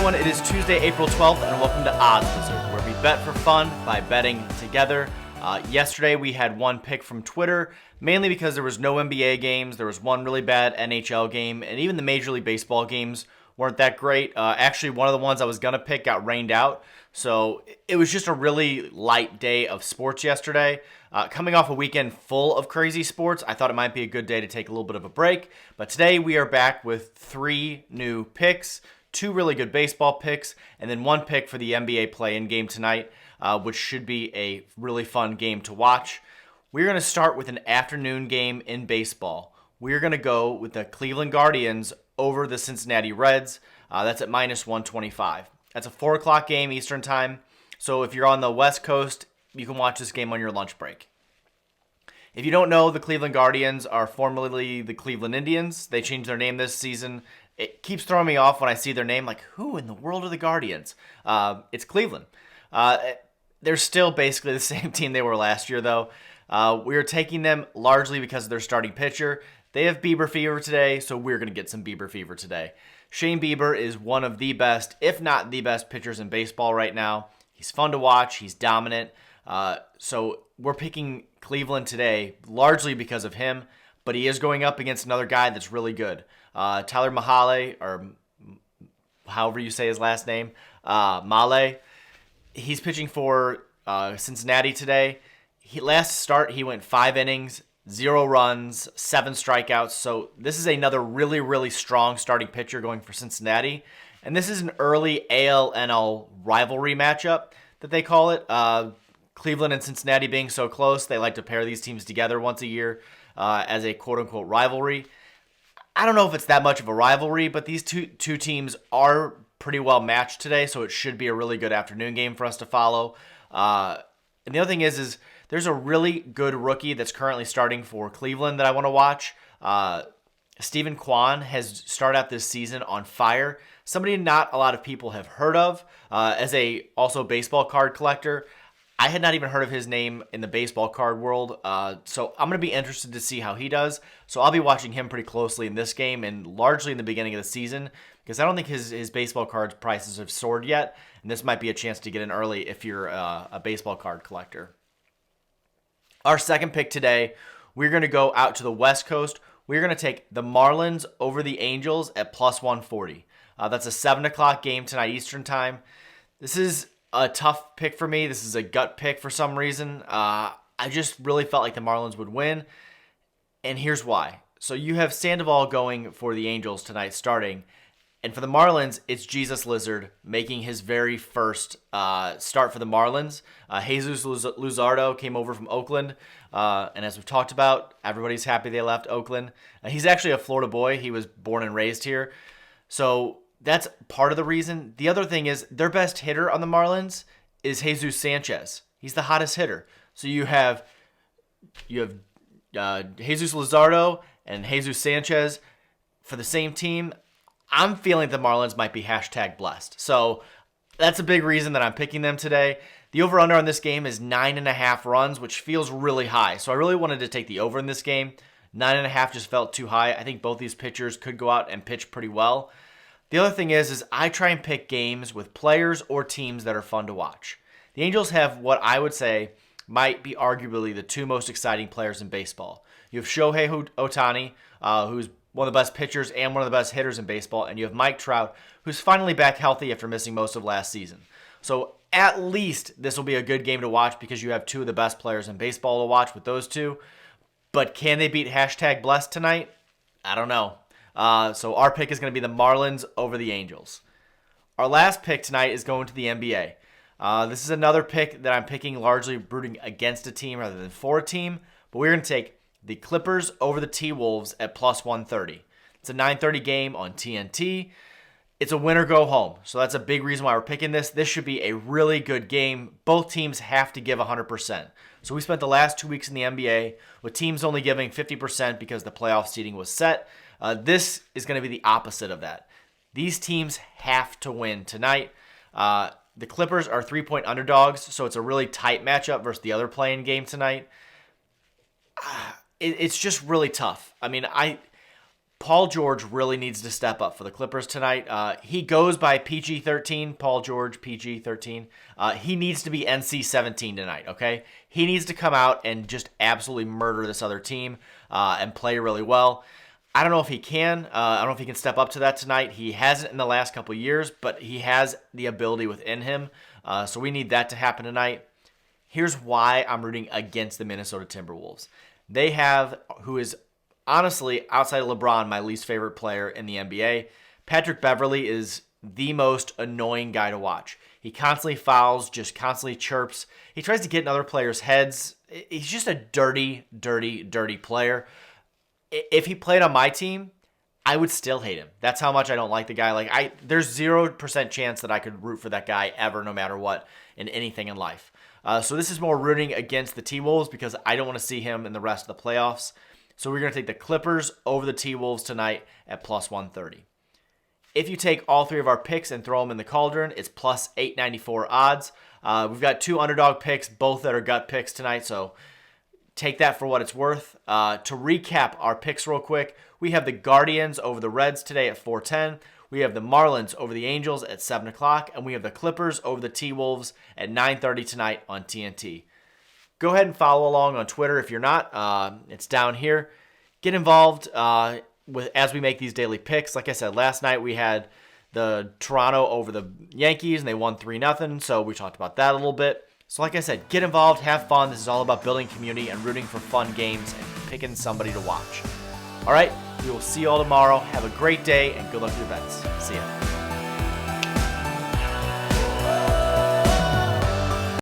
everyone, it is Tuesday, April 12th, and welcome to Odds Wizard, where we bet for fun by betting together. Yesterday we had one pick from Twitter, mainly because there was no NBA games, there was one really bad NHL game, and even the Major League Baseball games weren't that great. Actually, one of the ones I was going to pick got rained out, so it was just a really light day of sports yesterday. Coming off a weekend full of crazy sports, I thought it might be a good day to take a little bit of a break, but today we are back with 3 new picks. 2 really good baseball picks, and then 1 pick for the NBA play-in game tonight, which should be a really fun game to watch. We're going to start with an afternoon game in baseball. We're going to go with the Cleveland Guardians over the Cincinnati Reds. That's at minus 125. That's a 4 o'clock game Eastern time, so if you're on the West Coast, you can watch this game on your lunch break. If you don't know, the Cleveland Guardians are formerly the Cleveland Indians. They changed their name this season. It keeps throwing me off when I see their name, like, who in the world are the Guardians? It's Cleveland. They're still basically the same team they were last year, though. We are taking them largely because of their starting pitcher. They have Bieber Fever today, so we're going to get some Bieber Fever today. Shane Bieber is one of the best, if not the best, pitchers in baseball right now. He's fun to watch. He's dominant. So we're picking Cleveland today largely because of him, but he is going up against another guy that's really good. Tyler Mahle, or however you say his last name, Mahle. He's pitching for Cincinnati today. Last start, he went 5 innings, 0 runs, 7 strikeouts. So this is another really, really strong starting pitcher going for Cincinnati. And this is an early AL-NL rivalry matchup that they call it. Cleveland and Cincinnati being so close, they like to pair these teams together once a year as a quote-unquote rivalry. I don't know if it's that much of a rivalry, but these two teams are pretty well matched today, so it should be a really good afternoon game for us to follow. And the other thing is there's a really good rookie that's currently starting for Cleveland that I want to watch. Stephen Kwan has started out this season on fire. Somebody not a lot of people have heard of as a also baseball card collector. I had not even heard of his name in the baseball card world, so I'm going to be interested to see how he does. So I'll be watching him pretty closely in this game and largely in the beginning of the season because I don't think his baseball card prices have soared yet, and this might be a chance to get in early if you're a baseball card collector. Our second pick today, we're going to go out to the West Coast. We're going to take the Marlins over the Angels at plus 140. That's a 7 o'clock game tonight Eastern time. This is a tough pick for me. This is a gut pick for some reason. I just really felt like the Marlins would win, and here's why. So you have Sandoval going for the Angels tonight starting, and for the Marlins, it's Jesus Lizard making his very first start for the Marlins. Jesus Luzardo came over from Oakland, and as we've talked about, everybody's happy they left Oakland. He's actually a Florida boy. He was born and raised here. So that's part of the reason. The other thing is their best hitter on the Marlins is Jesus Sanchez. He's the hottest hitter. So you have Jesus Luzardo and Jesus Sanchez for the same team. I'm feeling the Marlins might be hashtag blessed. So that's a big reason that I'm picking them today. The over-under on this game is 9.5 runs, which feels really high. So I really wanted to take the over in this game. 9.5 just felt too high. I think both these pitchers could go out and pitch pretty well. The other thing is I try and pick games with players or teams that are fun to watch. The Angels have what I would say might be arguably the 2 most exciting players in baseball. You have Shohei Ohtani, who's one of the best pitchers and one of the best hitters in baseball, and you have Mike Trout, who's finally back healthy after missing most of last season. So at least this will be a good game to watch because you have 2 of the best players in baseball to watch with those 2. But can they beat hashtag blessed tonight? I don't know. So our pick is going to be the Marlins over the Angels. Our last pick tonight is going to the NBA. This is another pick that I'm picking largely rooting against a team rather than for a team, but we're going to take the Clippers over the T-Wolves at plus 130. It's a 9:30 game on TNT. It's a win or go home, so that's a big reason why we're picking this. This should be a really good game. Both teams have to give 100%. So we spent the last 2 weeks in the NBA with teams only giving 50% because the playoff seeding was set. This is going to be the opposite of that. These teams have to win tonight. The Clippers are 3-point underdogs, so it's a really tight matchup versus the other play-in game tonight. It's just really tough. I mean, Paul George really needs to step up for the Clippers tonight. He goes by PG-13, Paul George, PG-13. He needs to be NC-17 tonight, okay? He needs to come out and just absolutely murder this other team and play really well. I don't know if he can. I don't know if he can step up to that tonight. He hasn't in the last couple years, but he has the ability within him. So we need that to happen tonight. Here's why I'm rooting against the Minnesota Timberwolves. They have, who is honestly, outside of LeBron, my least favorite player in the NBA. Patrick Beverley is the most annoying guy to watch. He constantly fouls, just constantly chirps. He tries to get in other players' heads. He's just a dirty, dirty, dirty player. If he played on my team, I would still hate him. That's how much I don't like the guy. There's 0% chance that I could root for that guy ever, no matter what, in anything in life. So this is more rooting against the T-Wolves because I don't want to see him in the rest of the playoffs. So we're going to take the Clippers over the T-Wolves tonight at plus 130. If you take all three of our picks and throw them in the cauldron, it's plus 894 odds. We've got 2 underdog picks, both that are gut picks tonight, so take that for what it's worth. To recap our picks real quick, we have the Guardians over the Reds today at 410. We have the Marlins over the Angels at 7 o'clock, and we have the Clippers over the T-Wolves at 9:30 tonight on TNT. Go ahead and follow along on Twitter if you're not. It's down here. Get involved as we make these daily picks. Like I said, last night we had the Toronto over the Yankees, and they won 3-0, so we talked about that a little bit. So like I said, get involved, have fun. This is all about building community and rooting for fun games and picking somebody to watch. All right, we will see you all tomorrow. Have a great day, and good luck with your bets. See ya.